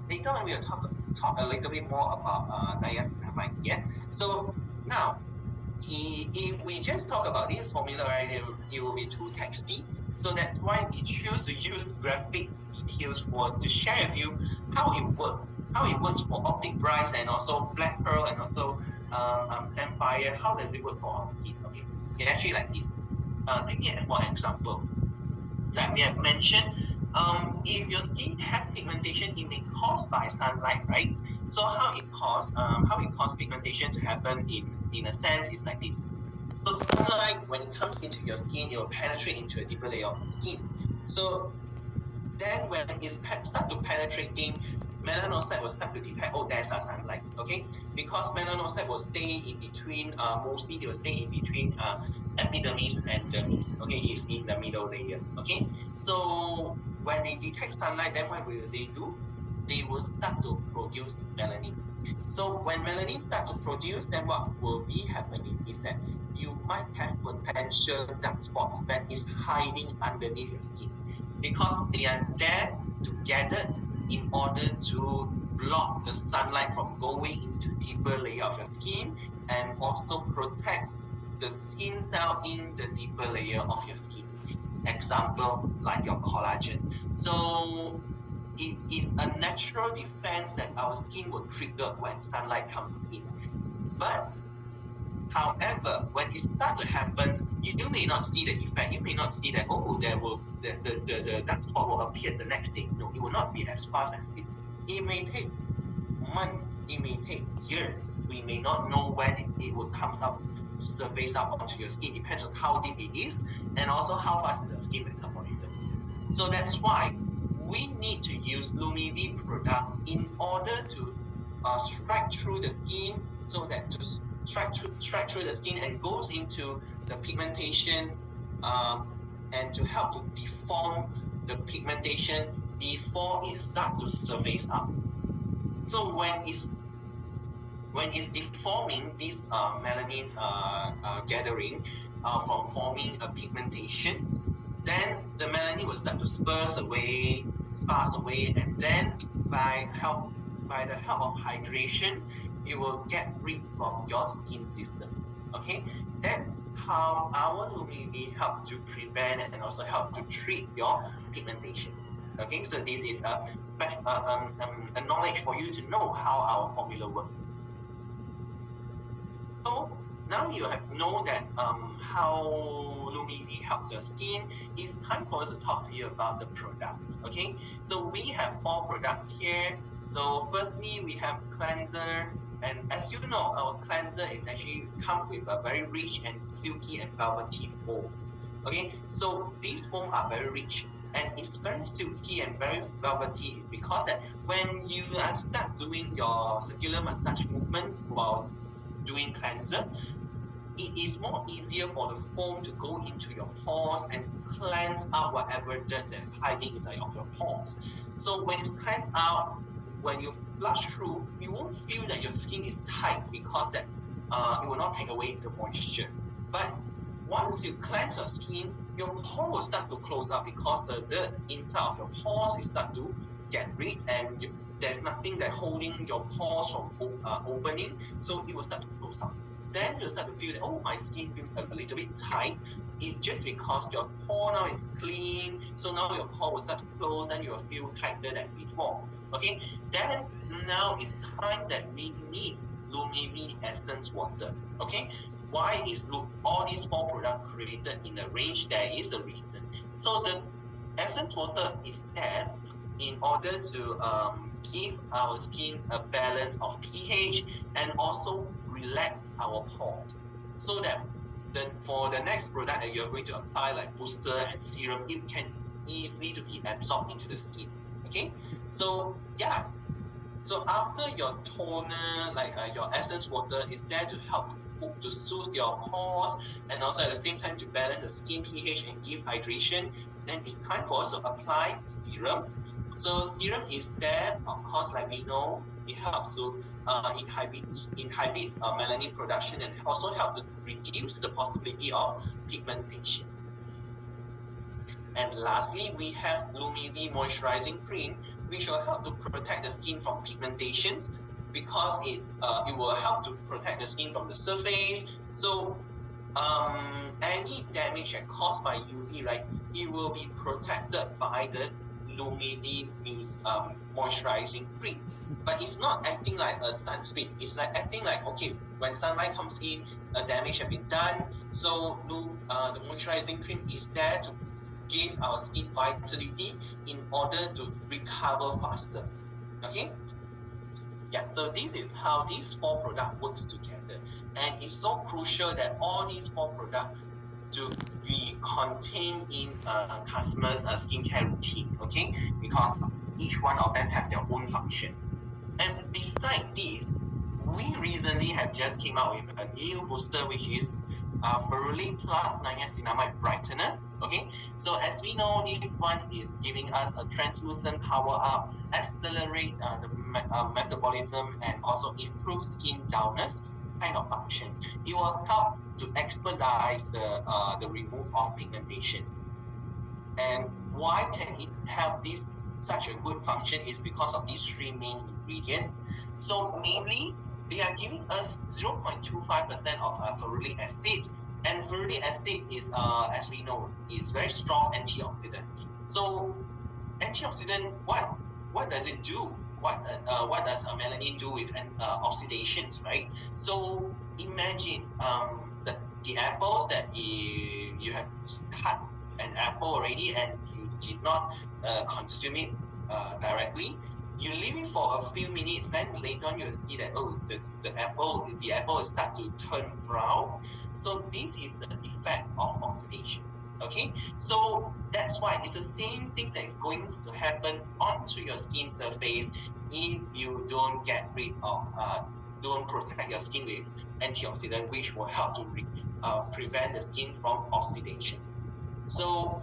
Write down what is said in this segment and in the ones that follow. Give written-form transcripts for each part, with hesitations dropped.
later on we'll talk a little bit more about niacinamide. Yeah. So now, if we just talk about this formula, right, it will be too texty. So that's why we choose to use graphic details to share with you how it works for Optic Bright and also Black Pearl and also Sapphire. How does it work for our skin? Okay, it actually like this. Taking it for example, like we have mentioned, if your skin has pigmentation, it may caused by sunlight, right? So how it cause pigmentation to happen in a sense is like this. So sunlight, when it comes into your skin, it will penetrate into a deeper layer of the skin. So then when it start to penetrating, melanocyte will start to detect, oh, there's a sunlight, okay? Because melanocyte will stay in between, mostly they will stay in between epidermis and dermis, okay? It's in the middle layer, okay? So when they detect sunlight, then what will they do? They will start to produce melanin. So when melanin start to produce, then what will be happening is that you might have potential dark spots that is hiding underneath your skin, because they are there to gather in order to block the sunlight from going into deeper layer of your skin and also protect the skin cell in the deeper layer of your skin. Example, like your collagen. So it is a natural defense that our skin will trigger when sunlight comes in. But however, when it starts to happen, you may not see the effect. You may not see that, oh, the dark spot will appear the next day. No, it will not be as fast as this. It may take months, it may take years. We may not know when it will come up, surface up onto your skin. It depends on how deep it is and also how fast is the skin metabolism. So that's why we need to use LumiV products in order to strike through the skin, so that to strike through the skin and goes into the pigmentations and to help to deform the pigmentation before it starts to surface up. So when it's deforming, these melanins gathering from forming a pigmentation, then the melanin will start to sparse away, and then by the help of hydration, it will get rid from your skin system. Okay, that's how our LumiV help to prevent and also help to treat your pigmentations. Okay, so this is a knowledge for you to know how our formula works. So now you have known that how LumiV helps your skin. It's time for us to talk to you about the products. Okay, so we have 4 products here. So firstly, we have cleanser, and as you know, our cleanser is actually comes with a very rich and silky and velvety foams. Okay, so these foams are very rich and it's very silky and very velvety. Is because that when you start doing your circular massage movement while doing cleanser, it is more easier for the foam to go into your pores and cleanse out whatever dirt that's hiding inside of your pores. So when it's cleansed out, when you flush through, you won't feel that your skin is tight, because that it will not take away the moisture. But once you cleanse your skin, your pore will start to close up, because the dirt inside of your pores will start to get rid, and there's nothing that holding your pores from opening, so it will start to close up. Then you'll start to feel that, oh, my skin feels a little bit tight. It's just because your pore now is clean, so now your pore will start to close and you will feel tighter than before. Okay, then now it's time that we need LumiV Essence Water. Okay, why is all these 4 products created in a range? There is a reason. So the Essence Water is there in order to give our skin a balance of pH and also relax our pores, so that for the next product that you're going to apply, like booster and serum, it can easily to be absorbed into the skin. Okay, so yeah, so after your toner, like your essence water is there to help to soothe your pores and also at the same time to balance the skin pH and give hydration, then it's time for us to apply serum. So serum is there, of course, like we know, it helps to inhibit melanin production and also help to reduce the possibility of pigmentations. And lastly, we have LumiV Moisturizing Cream, which will help to protect the skin from pigmentations, because it will help to protect the skin from the surface. So any damage that caused by UV, right, it will be protected by the Lumidity moisturizing cream. But it's not acting like a sunscreen. It's like acting like, okay, when sunlight comes in, a damage has been done. So the moisturizing cream is there to give our skin vitality in order to recover faster. Okay? Yeah, so this is how these 4 products works together. And it's so crucial that all these 4 products to be contained in customers' skincare routine, okay? Because each one of them have their own function. And beside this, we recently have just came out with a new booster, which is Ferulic Plus Niacinamide Brightener. Okay, so as we know, this one is giving us a translucent power up, accelerate the metabolism, and also improve skin dullness kind of functions. It will help to expedite the remove of pigmentations. And why can it have this such a good function is because of these 3 main ingredients. So mainly, they are giving us 0.25% of ferulic acid, and ferulic acid is, as we know, is very strong antioxidant. So antioxidant, what does it do? What does melanin do with oxidations, right? So imagine the apples that you have cut an apple already and you did not consume it directly. You leave it for a few minutes, then later on you'll see that the apple will start to turn brown. So this is the effect of oxidations. Okay, so that's why it's the same thing that is going to happen onto your skin surface if you don't get rid of don't protect your skin with antioxidant, which will help to prevent the skin from oxidation. So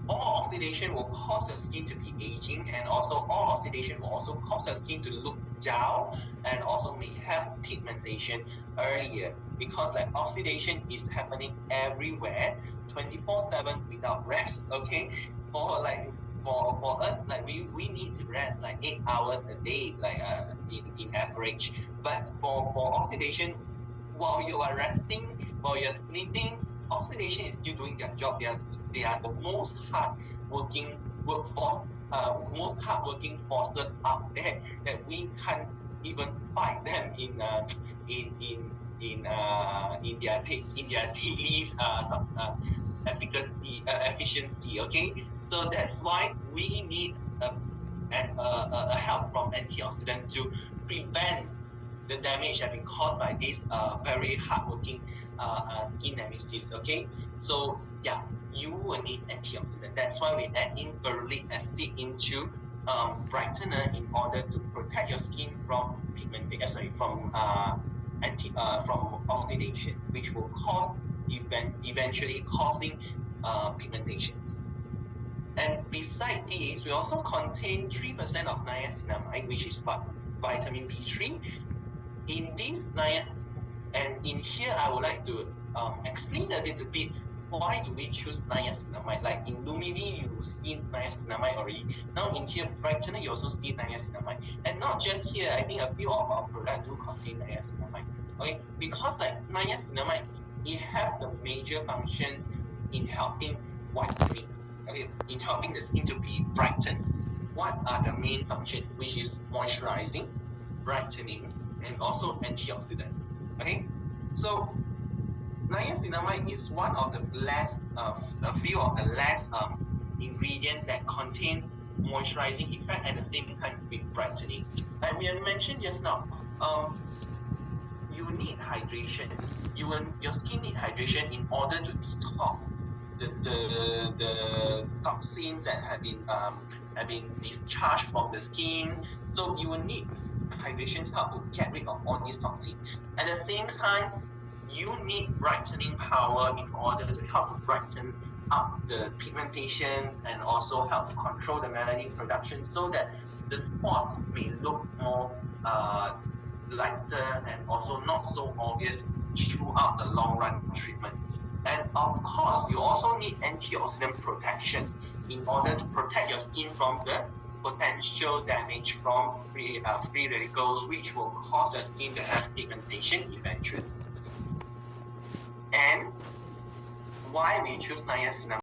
all oxidation will cause your skin to be aging, and also all oxidation will also cause your skin to look dull and also may have pigmentation earlier, because like oxidation is happening everywhere 24/7 without rest. Okay, for us, like we need to rest like 8 hours a day, like in average. But for oxidation, while you are resting, while you're sleeping, oxidation is still doing their job. They are the most hard-working workforce, most hard-working forces out there that we can't even fight them in their daily efficiency. Okay, so that's why we need a help from antioxidant to prevent the damage that has been caused by this very hardworking skin nemesis. Okay, so yeah, you will need antioxidant. That's why we add in ferulic acid into brightener in order to protect your skin from from oxidation, which will cause eventually causing pigmentations. And beside this, we also contain 3% of niacinamide, which is vitamin B3. In this and in here, I would like to explain a little bit why do we choose niacinamide. Like in Lumidity, you see niacinamide already. Now in here, brightener, you also see niacinamide. And not just here, I think a few of our products do contain niacinamide. Okay, because like niacinamide, it have the major functions in helping whitening. Okay, in helping the skin to be brightened. What are the main functions? Which is moisturizing, brightening, and also antioxidant. Okay, so niacinamide is one of the few of the less ingredient that contain moisturizing effect at the same time with brightening. Like we have mentioned just now, you need hydration. Your skin need hydration in order to detox the toxins that have been discharged from the skin. So you will need hydration to help to get rid of all these toxins. At the same time, you need brightening power in order to help to brighten up the pigmentations and also help to control the melanin production, so that the spots may look more lighter and also not so obvious throughout the long run treatment. And of course, you also need antioxidant protection in order to protect your skin from the potential damage from free radicals, which will cause your skin to have pigmentation eventually. And why we choose niacinamide?